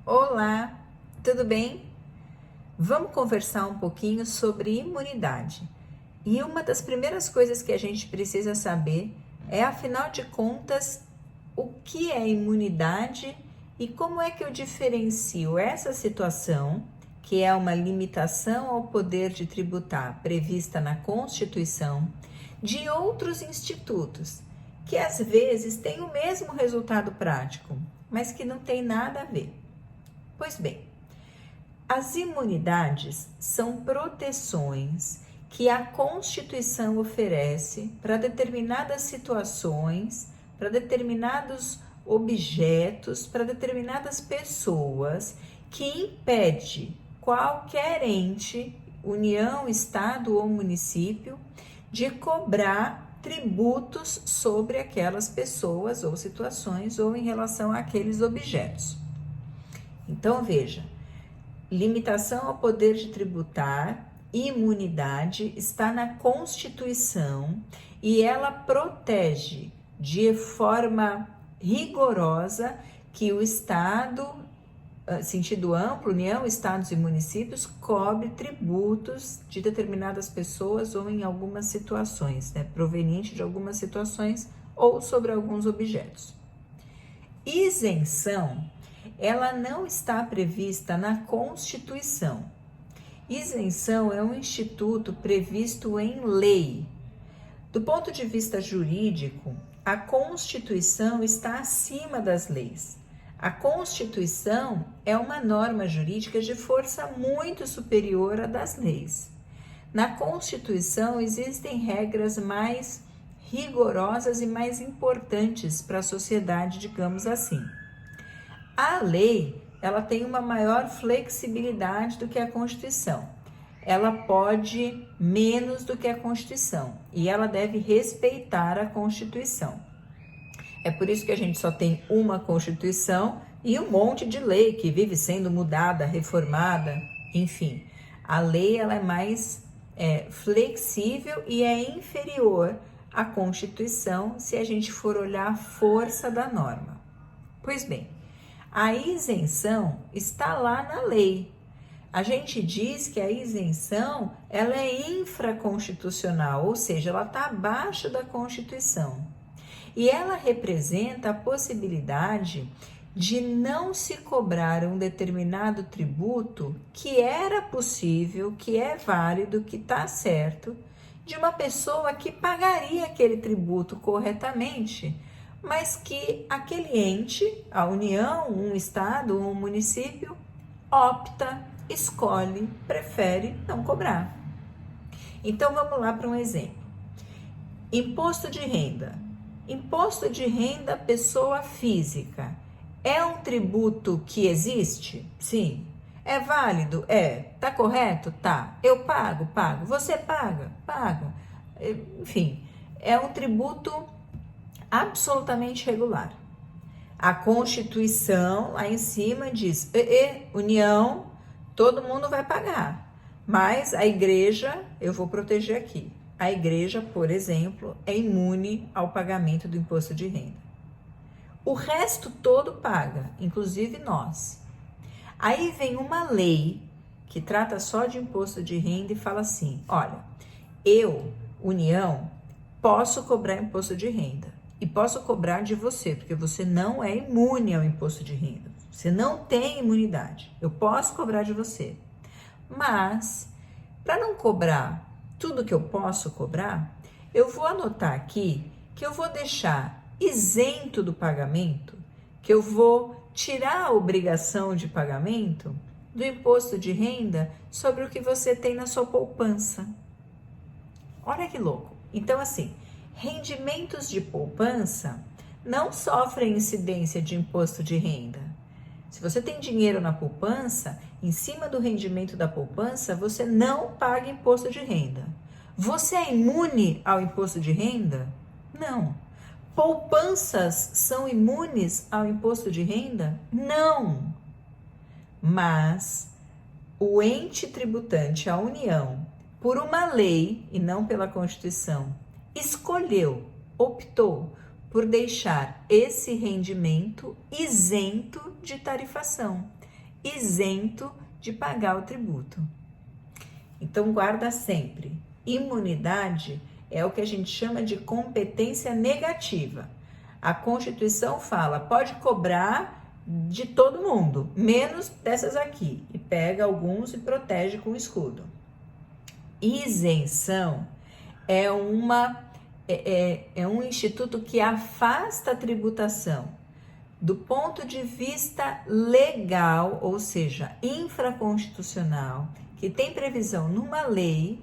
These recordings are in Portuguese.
Olá, tudo bem? Vamos conversar um pouquinho sobre imunidade. E uma das primeiras coisas que a gente precisa saber é, afinal de contas, o que é imunidade e como é que eu diferencio essa situação, que é uma limitação ao poder de tributar prevista na Constituição, de outros institutos, que às vezes têm o mesmo resultado prático, mas que não tem nada a ver. Pois bem, as imunidades são proteções que a Constituição oferece para determinadas situações, para determinados objetos, para determinadas pessoas, que impede qualquer ente, União, Estado ou município, de cobrar tributos sobre aquelas pessoas ou situações ou em relação àqueles objetos. Então, veja, limitação ao poder de tributar, imunidade, está na Constituição e ela protege de forma rigorosa que o Estado, sentido amplo, União, Estados e municípios, cobre tributos de determinadas pessoas ou em algumas situações, proveniente de algumas situações ou sobre alguns objetos. Isenção, ela não está prevista na Constituição. Isenção é um instituto previsto em lei. Do ponto de vista jurídico, a Constituição está acima das leis. A Constituição é uma norma jurídica de força muito superior à das leis. Na Constituição existem regras mais rigorosas e mais importantes para a sociedade, digamos assim. A lei, ela tem uma maior flexibilidade do que a Constituição. Ela pode menos do que a Constituição e ela deve respeitar a Constituição. É por isso que a gente só tem uma Constituição e um monte de lei que vive sendo mudada, reformada, enfim. A lei, ela é mais flexível e é inferior à Constituição se a gente for olhar a força da norma. Pois bem, a isenção está lá na lei. A gente diz que a isenção, ela é infraconstitucional, ou seja, ela está abaixo da Constituição. E ela representa a possibilidade de não se cobrar um determinado tributo que era possível, que é válido, que está certo, de uma pessoa que pagaria aquele tributo corretamente, mas que aquele ente, a União, um Estado ou um município, opta, escolhe, prefere não cobrar. Então, vamos lá para um exemplo. Imposto de renda. Imposto de renda pessoa física. É um tributo que existe? Sim. É válido? É. Tá correto? Tá. Eu pago? Pago. Você paga? Paga. Enfim, é um tributo absolutamente regular. A Constituição lá em cima diz, União, todo mundo vai pagar, mas a igreja, eu vou proteger aqui. A igreja, por exemplo, é imune ao pagamento do imposto de renda. O resto todo paga, inclusive nós. Aí vem uma lei que trata só de imposto de renda e fala assim, olha, eu, União, posso cobrar imposto de renda. E posso cobrar de você, porque você não é imune ao imposto de renda. Você não tem imunidade. Eu posso cobrar de você. Mas, para não cobrar tudo que eu posso cobrar, eu vou anotar aqui que eu vou deixar isento do pagamento, que eu vou tirar a obrigação de pagamento do imposto de renda sobre o que você tem na sua poupança. Olha que louco. Então, assim, rendimentos de poupança não sofrem incidência de imposto de renda. Se você tem dinheiro na poupança, em cima do rendimento da poupança, você não paga imposto de renda. Você é imune ao imposto de renda? Não. Poupanças são imunes ao imposto de renda? Não. Mas o ente tributante, a União, por uma lei e não pela Constituição, escolheu, optou por deixar esse rendimento isento de tarifação. isento de pagar o tributo. Então, guarda sempre, imunidade é o que a gente chama de competência negativa. A Constituição fala, pode cobrar de todo mundo, menos dessas aqui, e pega alguns e protege com escudo. Isenção é um instituto que afasta a tributação do ponto de vista legal, ou seja, infraconstitucional, que tem previsão numa lei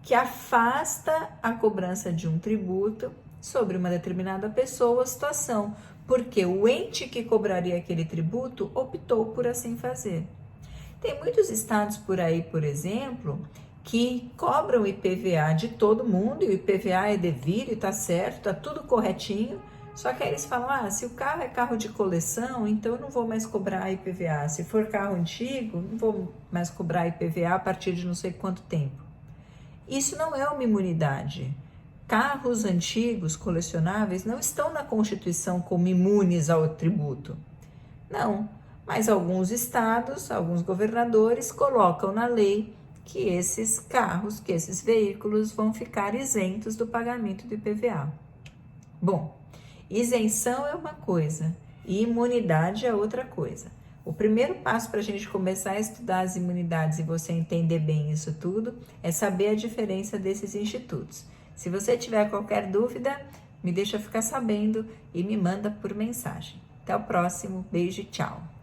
que afasta a cobrança de um tributo sobre uma determinada pessoa ou situação, porque o ente que cobraria aquele tributo optou por assim fazer. Tem muitos estados por aí, por exemplo, que cobram IPVA de todo mundo, e o IPVA é devido e tá certo, tá tudo corretinho, só que aí eles falam, se o carro é carro de coleção, então eu não vou mais cobrar IPVA. Se for carro antigo, não vou mais cobrar IPVA a partir de não sei quanto tempo. Isso não é uma imunidade. Carros antigos, colecionáveis, não estão na Constituição como imunes ao tributo. Não, mas alguns estados, alguns governadores colocam na lei que esses carros, que esses veículos vão ficar isentos do pagamento do IPVA. Bom, isenção é uma coisa e imunidade é outra coisa. O primeiro passo para a gente começar a estudar as imunidades e você entender bem isso tudo é saber a diferença desses institutos. Se você tiver qualquer dúvida, me deixa ficar sabendo e me manda por mensagem. Até o próximo, beijo e tchau!